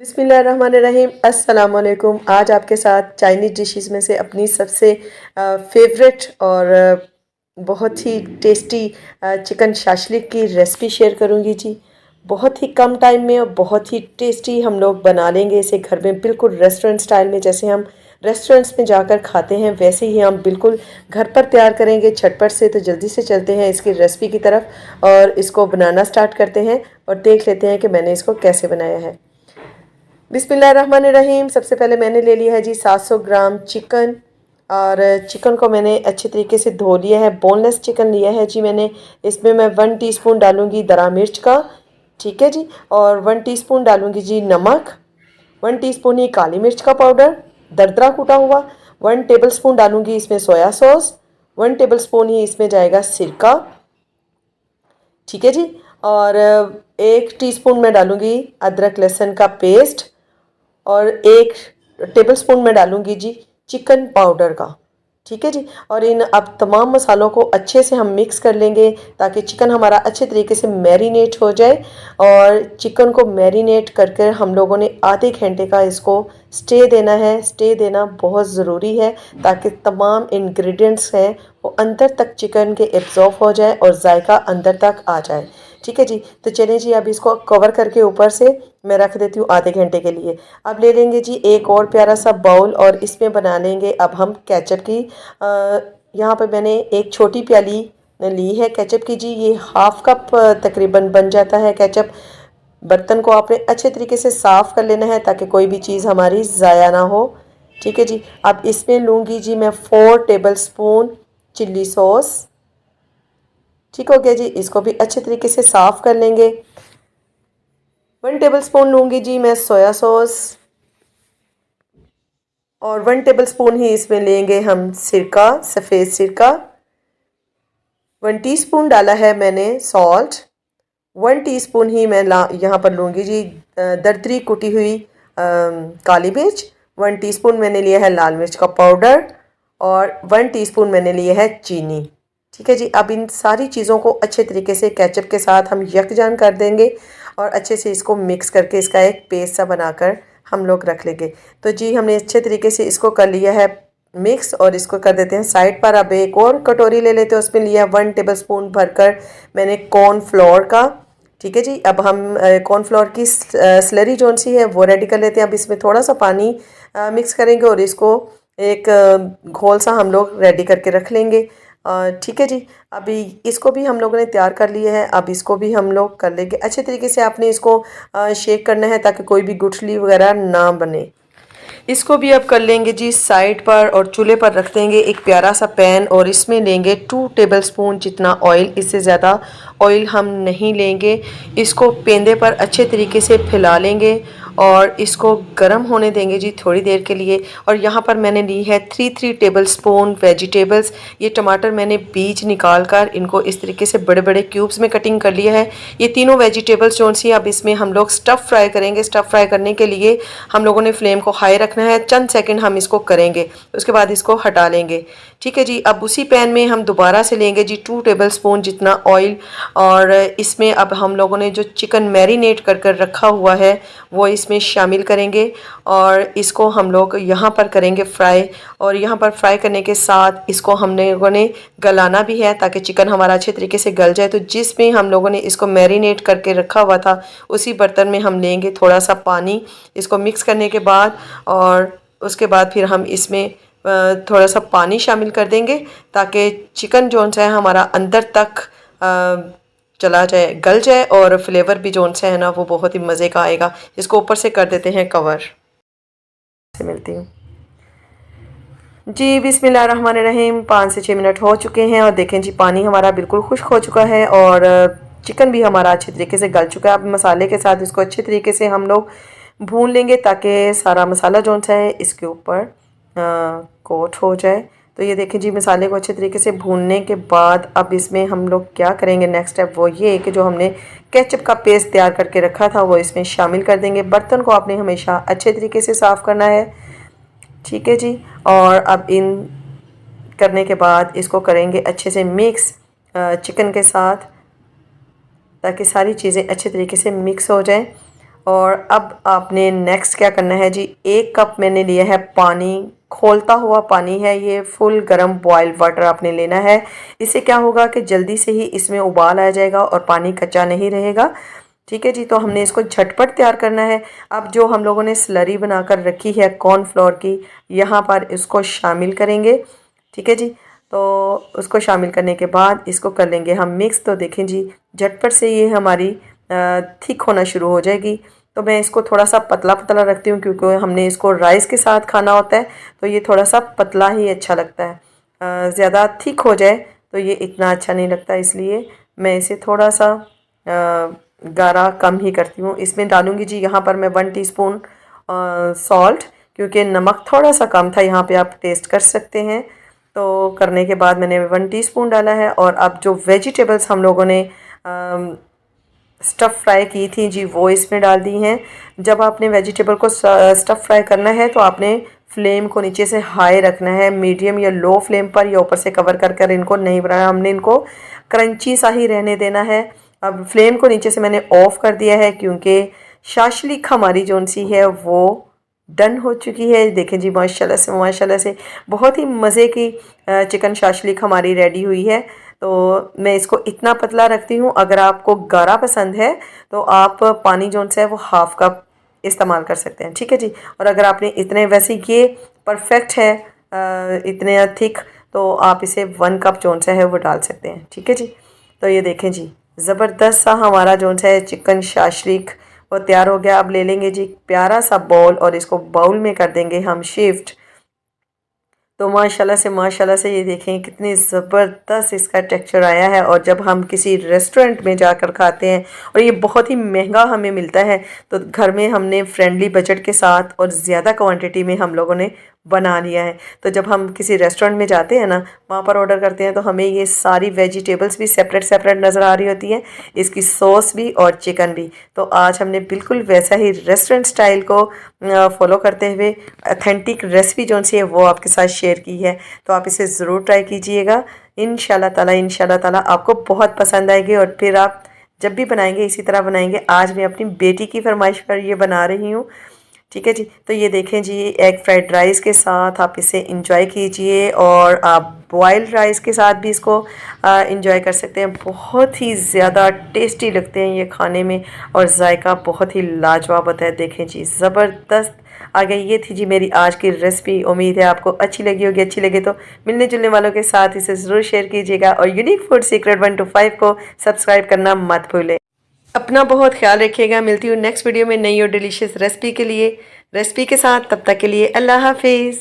बिस्मिल्लाहिर्रहमानिर्रहीम अस्सलाम वालेकुम। आज आपके साथ चाइनीज़ डिशेस में से अपनी सबसे फेवरेट और बहुत ही टेस्टी चिकन शाशलिक की रेसिपी शेयर करूंगी जी। बहुत ही कम टाइम में और बहुत ही टेस्टी हम लोग बना लेंगे इसे घर में, बिल्कुल रेस्टोरेंट स्टाइल में। जैसे हम रेस्टोरेंट्स में जाकर खाते हैं वैसे ही हम बिल्कुल घर पर तैयार करेंगे झटपट से। तो जल्दी से चलते हैं इसकी रेसिपी की तरफ और इसको बनाना स्टार्ट करते हैं और देख लेते हैं कि मैंने इसको कैसे बनाया है। बिस्मिल्लाहिर्रहमानिर्रहीम। सबसे पहले मैंने ले लिया है जी 700 ग्राम चिकन। और चिकन को मैंने अच्छे तरीके से धो लिया है, बोनलेस चिकन लिया है जी मैंने। इसमें मैं 1 टीस्पून डालूंगी दरा मिर्च का, ठीक है जी। और 1 टीस्पून डालूंगी जी नमक, 1 टीस्पून ही काली मिर्च का पाउडर दरदरा कूटा हुआ, 1 टेबलस्पून डालूंगी इसमें सोया सॉस, 1 टेबलस्पून ही इसमें जाएगा सिरका, ठीक है जी। और 1 टीस्पून मैं डालूंगी अदरक लहसुन का पेस्ट और 1 टेबलस्पून मैं डालूंगी जी चिकन पाउडर का, ठीक है जी। और इन अब तमाम मसालों को अच्छे से हम मिक्स कर लेंगे ताकि चिकन हमारा अच्छे तरीके से मैरिनेट हो जाए। और चिकन को मैरिनेट करके हम लोगों ने आधे घंटे का इसको स्टे देना है। स्टे देना बहुत ज़रूरी है ताकि तमाम इंग्रेडिएंट्स हैं वो अंदर तक चिकन के एब्जॉर्ब हो जाए और जायका अंदर तक आ जाए, ठीक है जी। तो चलिए जी, अब इसको कवर करके ऊपर से मैं रख देती हूँ आधे घंटे के लिए। अब ले लेंगे जी एक और प्यारा सा बाउल और इसमें बना लेंगे अब हम केचप की। यहाँ पर मैंने एक छोटी प्याली ली है केचप की जी। ये हाफ कप तकरीबन बन जाता है केचप। बर्तन को आपने अच्छे तरीके से साफ़ कर लेना है ताकि कोई भी चीज़ हमारी ज़ाया ना हो, ठीक है जी। अब इसमें लूँगी जी मैं 4 टेबल स्पून चिल्ली सॉस, ठीक हो गया जी। इसको भी अच्छे तरीके से साफ़ कर लेंगे। 1 टेबल स्पून लूँगी जी मैं सोया सॉस और 1 टेबल स्पून ही इसमें लेंगे हम सिरका, सफ़ेद सिरका। 1 टीस्पून डाला है मैंने सॉल्ट। 1 टीस्पून ही मैं यहाँ पर लूँगी जी दरदरी कुटी हुई काली मिर्च। 1 टीस्पून मैंने लिया है लाल मिर्च का पाउडर और 1 टीस्पून मैंने लिया है चीनी, ठीक है जी। अब इन सारी चीज़ों को अच्छे तरीके से केचप के साथ हम यकजान कर देंगे और अच्छे से इसको मिक्स करके इसका एक पेस्ट सा बनाकर हम लोग रख लेंगे। तो जी हमने अच्छे तरीके से इसको कर लिया है मिक्स और इसको कर देते हैं साइड पर। अब एक और कटोरी ले लेते हैं, उसमें लिया 1 टेबल स्पून भरकर मैंने कॉर्नफ्लोर का, ठीक है जी। अब हम कॉर्नफ्लोर की स्लरी जोन सी है वो रेडी कर लेते हैं। अब इसमें थोड़ा सा पानी मिक्स करेंगे और इसको एक घोल सा हम लोग रेडी करके रख लेंगे, ठीक है जी। अभी इसको भी हम लोगों ने तैयार कर लिया है। अब इसको भी हम लोग कर लेंगे अच्छे तरीके से। आपने इसको शेक करना है ताकि कोई भी गुठली वगैरह ना बने। इसको भी अब कर लेंगे जी साइड पर और चूल्हे पर रख देंगे एक प्यारा सा पैन और इसमें लेंगे 2 टेबलस्पून जितना ऑयल। इससे ज़्यादा ऑयल हम नहीं लेंगे। इसको पेंदे पर अच्छे तरीके से फैला लेंगे और इसको गर्म होने देंगे जी थोड़ी देर के लिए। और यहाँ पर मैंने ली है 3 टेबलस्पून वेजिटेबल्स। ये टमाटर मैंने बीज निकाल कर इनको इस तरीके से बड़े बड़े क्यूब्स में कटिंग कर लिया है। ये तीनों वेजिटेबल्स जो सी अब इसमें हम लोग स्टफ़ फ्राई करेंगे। स्टफ़ फ्राई करने के लिए हम लोगों ने फ्लेम को हाई रखना है। चंद सेकंड हम इसको करेंगे, उसके बाद इसको हटा लेंगे, ठीक है जी। अब उसी पैन में हम दोबारा से लेंगे जी 2 टेबलस्पून जितना ऑयल और इसमें अब हम लोगों ने जो चिकन मैरिनेट कर कर रखा हुआ है वो इसमें शामिल करेंगे और इसको हम लोग यहाँ पर करेंगे फ्राई। और यहाँ पर फ्राई करने के साथ इसको हम लोगों ने गलाना भी है ताकि चिकन हमारा अच्छे तरीके से गल जाए। तो जिसमें हम लोगों ने इसको मैरिनेट करके रखा हुआ था उसी बर्तन में हम लेंगे थोड़ा सा पानी। इसको मिक्स करने के बाद और उसके बाद फिर हम इसमें थोड़ा सा पानी शामिल कर देंगे ताकि चिकन जोन सा है हमारा अंदर तक चला जाए, गल जाए और फ्लेवर भी जोन सा है ना वो बहुत ही मज़े का आएगा। इसको ऊपर से कर देते हैं कवर। से मिलती हूँ जी। बिस्मिल्लाहिर्रहमानिर्रहीम। 5 से 6 मिनट हो चुके हैं और देखें जी पानी हमारा बिल्कुल खुश्क हो चुका है और चिकन भी हमारा अच्छे तरीके से गल चुका है। अब मसाले के साथ इसको अच्छे तरीके से हम लोग भून लेंगे ताकि सारा मसाला जोन सा है इसके ऊपर कोट हो जाए। तो ये देखें जी मसाले को अच्छे तरीके से भूनने के बाद अब इसमें हम लोग क्या करेंगे, नेक्स्ट स्टेप वो ये है कि जो हमने केचप का पेस्ट तैयार करके रखा था वो इसमें शामिल कर देंगे। बर्तन को आपने हमेशा अच्छे तरीके से साफ़ करना है, ठीक है जी। और अब इन करने के बाद इसको करेंगे अच्छे से मिक्स चिकन के साथ ताकि सारी चीज़ें अच्छे तरीके से मिक्स हो जाएं। और अब आपने नेक्स्ट क्या करना है जी, 1 कप मैंने लिया है पानी, खोलता हुआ पानी है ये, फुल गर्म बॉइल्ड वाटर आपने लेना है। इससे क्या होगा कि जल्दी से ही इसमें उबाल आ जाएगा और पानी कच्चा नहीं रहेगा। ठीक है जी, तो हमने इसको झटपट तैयार करना है। अब जो हम लोगों ने स्लरी बनाकर रखी है कॉर्नफ्लोर की, यहाँ पर इसको शामिल करेंगे। ठीक है जी, तो उसको शामिल करने के बाद इसको कर लेंगे हम मिक्स। तो देखें जी, झटपट से ये हमारी थिक होना शुरू हो जाएगी। तो मैं इसको थोड़ा सा पतला पतला रखती हूँ क्योंकि हमने इसको राइस के साथ खाना होता है, तो ये थोड़ा सा पतला ही अच्छा लगता है। ज़्यादा थिक हो जाए तो ये इतना अच्छा नहीं लगता, इसलिए मैं इसे थोड़ा सा गाढ़ा कम ही करती हूँ। इसमें डालूँगी जी यहाँ पर मैं 1 टीस्पून सॉल्ट, क्योंकि नमक थोड़ा सा कम था, यहाँ पे आप टेस्ट कर सकते हैं। तो करने के बाद मैंने 1 टीस्पून डाला है। और अब जो वेजिटेबल्स हम लोगों ने स्टफ़ फ्राई की थी जी, वो इसमें डाल दी हैं। जब आपने वेजिटेबल को स्टफ़ फ्राई करना है तो आपने फ्लेम को नीचे से हाई रखना है, मीडियम या लो फ्लेम पर, या ऊपर से कवर कर कर इनको नहीं बनाना, हमने इनको क्रंची सा ही रहने देना है। अब फ्लेम को नीचे से मैंने ऑफ़ कर दिया है क्योंकि शाशलिक हमारी जोन सी है वो डन हो चुकी है। देखें जी, माशाल्लाह से बहुत ही मज़े की चिकन शाशलिक हमारी रेडी हुई है। तो मैं इसको इतना पतला रखती हूँ। अगर आपको गाढ़ा पसंद है तो आप पानी जोन सा है वो हाफ़ कप इस्तेमाल कर सकते हैं। ठीक है जी, और अगर आपने इतने, वैसे ये परफेक्ट है इतने थिक, तो आप इसे 1 कप जोन सा है वो डाल सकते हैं। ठीक है जी, तो ये देखें जी, ज़बरदस्त सा हमारा जोन सा है चिकन शाशलिक वो तैयार हो गया। अब ले लेंगे जी प्यारा सा बाउल और इसको बाउल में कर देंगे हम शिफ्ट। तो माशाल्लाह से ये देखें कितनी ज़बरदस्त इसका टेक्सचर आया है। और जब हम किसी रेस्टोरेंट में जाकर खाते हैं और ये बहुत ही महंगा हमें मिलता है, तो घर में हमने फ्रेंडली बजट के साथ और ज़्यादा क्वांटिटी में हम लोगों ने बना लिया है। तो जब हम किसी रेस्टोरेंट में जाते हैं ना, वहाँ पर ऑर्डर करते हैं, तो हमें ये सारी वेजिटेबल्स भी सेपरेट सेपरेट नज़र आ रही होती हैं, इसकी सॉस भी और चिकन भी। तो आज हमने बिल्कुल वैसा ही रेस्टोरेंट स्टाइल को फॉलो करते हुए ऑथेंटिक रेसिपी जो सी है वो आपके साथ शेयर की है। तो आप इसे ज़रूर ट्राई कीजिएगा, इंशाल्लाह ताला आपको बहुत पसंद आएगी। और फिर आप जब भी बनाएंगे इसी तरह बनाएंगे। आज मैं अपनी बेटी की फरमाइश पर ये बना रही हूँ। ठीक है जी, तो ये देखें जी, एग फ्राइड राइस के साथ आप इसे इंजॉय कीजिए, और आप बॉइल्ड राइस के साथ भी इसको इंजॉय कर सकते हैं। बहुत ही ज़्यादा टेस्टी लगते हैं ये खाने में, और जायका बहुत ही लाजवाब होता है। देखें जी, ज़बरदस्त आ गई। ये थी जी मेरी आज की रेसिपी। उम्मीद है आपको अच्छी लगी होगी। अच्छी लगे तो मिलने जुलने वालों के साथ इसे ज़रूर शेयर कीजिएगा, और यूनिक फूड सीक्रेट 1 to 5 को सब्सक्राइब करना मत भूलें। अपना बहुत ख्याल रखिएगा। मिलती हूँ नेक्स्ट वीडियो में नई और डिलीशियस रेसिपी के साथ। तब तक के लिए अल्लाह हाफिज़।